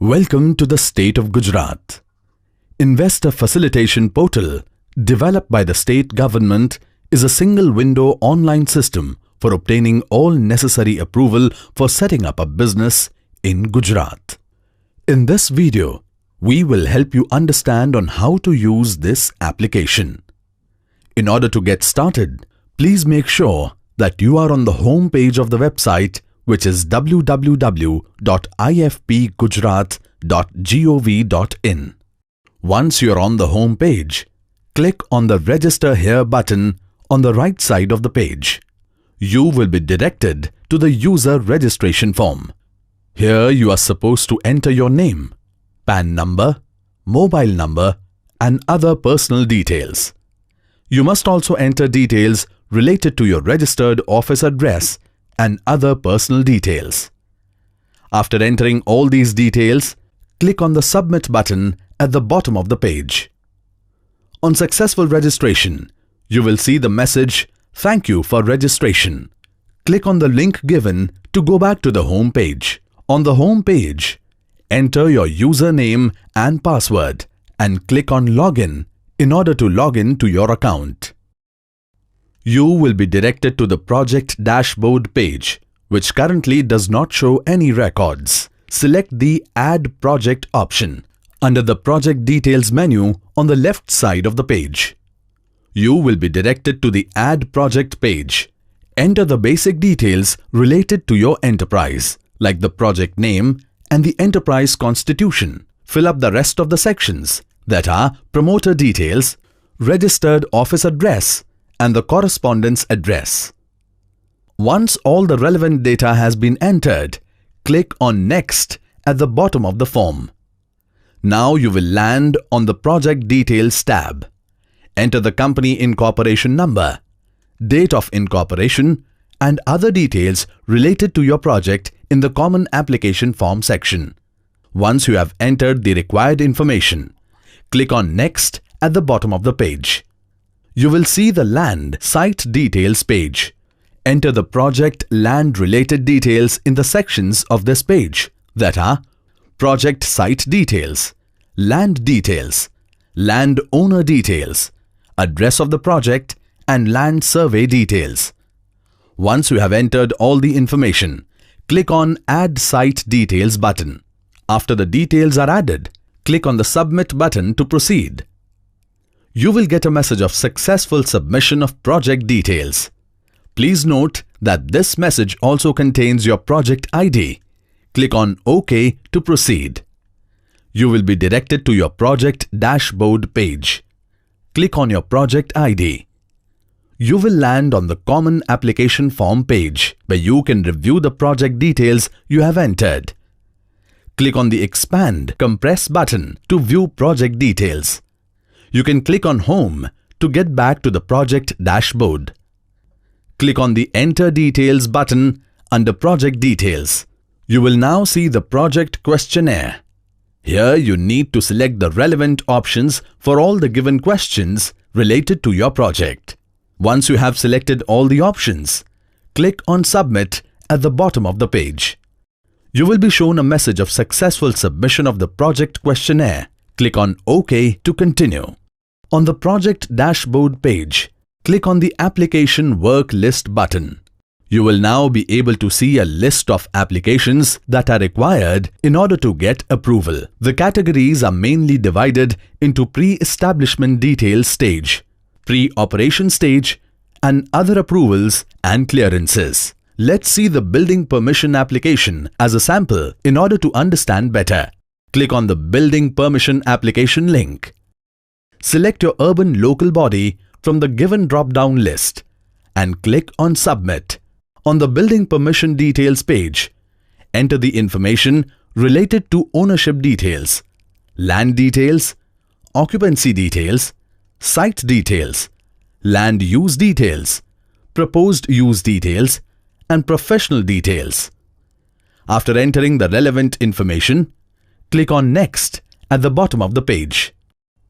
Welcome to the state of Gujarat. Investor Facilitation Portal, developed by the state government, is a single-window online system for obtaining all necessary approval for setting up a business in Gujarat. In this video, we will help you understand on how to use this application. In order to get started, please make sure that you are on the home page of the website, which is www.ifpgujarat.gov.in. Once you are on the home page, click on the Register Here button on the right side of the page. You will be directed to the user registration form. Here you are supposed to enter your name, PAN number, mobile number, and other personal details. You must also enter details related to your registered office address and other personal details. After entering all these details, click on the Submit button at the bottom of the page. On successful registration, you will see the message, "Thank you for registration." Click on the link given to go back to the home page. On the home page, enter your username and password and click on Login in order to log in to your account. You will be directed to the project dashboard page, which currently does not show any records. Select the Add Project option under the Project Details menu on the left side of the page. You will be directed to the Add Project page. Enter the basic details related to your enterprise, like the project name and the enterprise constitution. Fill up the rest of the sections, that are promoter details, registered office address, and the correspondence address. Once all the relevant data has been entered, click on Next at the bottom of the form. Now you will land on the Project Details tab. Enter the company incorporation number, date of incorporation, and other details related to your project in the Common Application Form section. Once you have entered the required information, click on Next at the bottom of the page. You will see the Land Site Details page. Enter the project land-related details in the sections of this page, that are Project Site Details, Land Details, Land Owner Details, Address of the project, and Land Survey Details. Once you have entered all the information, click on Add Site Details button. After the details are added, click on the Submit button to proceed. You will get a message of successful submission of project details. Please note that this message also contains your project ID. Click on OK to proceed. You will be directed to your project dashboard page. Click on your project ID. You will land on the Common Application Form page, where you can review the project details you have entered. Click on the Expand Compress button to view project details. You can click on Home to get back to the project dashboard. Click on the Enter Details button under Project Details. You will now see the Project Questionnaire. Here you need to select the relevant options for all the given questions related to your project. Once you have selected all the options, click on Submit at the bottom of the page. You will be shown a message of successful submission of the project questionnaire. Click on OK to continue. On the project dashboard page, click on the Application Work List button. You will now be able to see a list of applications that are required in order to get approval. The categories are mainly divided into Pre-Establishment Details stage, Pre-Operation stage, and other approvals and clearances. Let's see the Building Permission application as a sample in order to understand better. Click on the Building Permission application link. Select your urban local body from the given drop-down list and click on Submit. On the Building Permission Details page, enter the information related to ownership details, land details, occupancy details, site details, land use details, proposed use details, and professional details. After entering the relevant information, click on Next at the bottom of the page.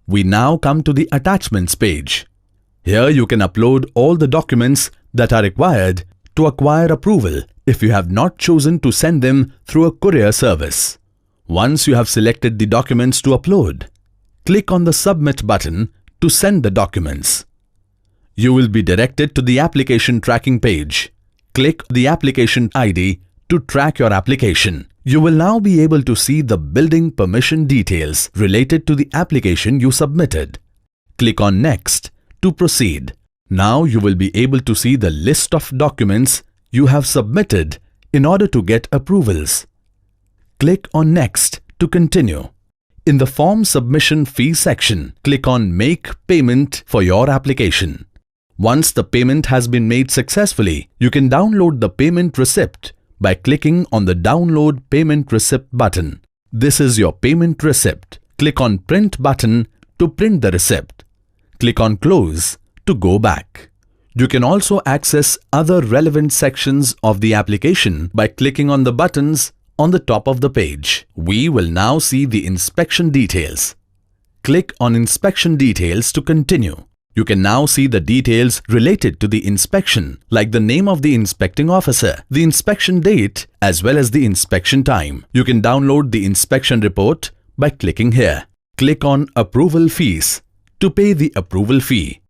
We now come to the Attachments page. Here you can upload all the documents that are required to acquire approval if you have not chosen to send them through a courier service. Once you have selected the documents to upload, click on the Submit button to send the documents. You will be directed to the application tracking page. Click the application ID to track your application. You will now be able to see the building permission details related to the application you submitted. Click on Next to proceed. Now you will be able to see the list of documents you have submitted in order to get approvals. Click on Next to continue. In the Form Submission Fee section, click on Make Payment for your application. Once the payment has been made successfully, you can download the payment receipt by clicking on the Download Payment Receipt button. This is your payment receipt. Click on Print button to print the receipt. Click on Close to go back. You can also access other relevant sections of the application by clicking on the buttons on the top of the page. We will now see the inspection details. Click on Inspection Details to continue. You can now see the details related to the inspection, like the name of the inspecting officer, the inspection date, as well as the inspection time. You can download the inspection report by clicking here. Click on Approval Fees to pay the approval fee.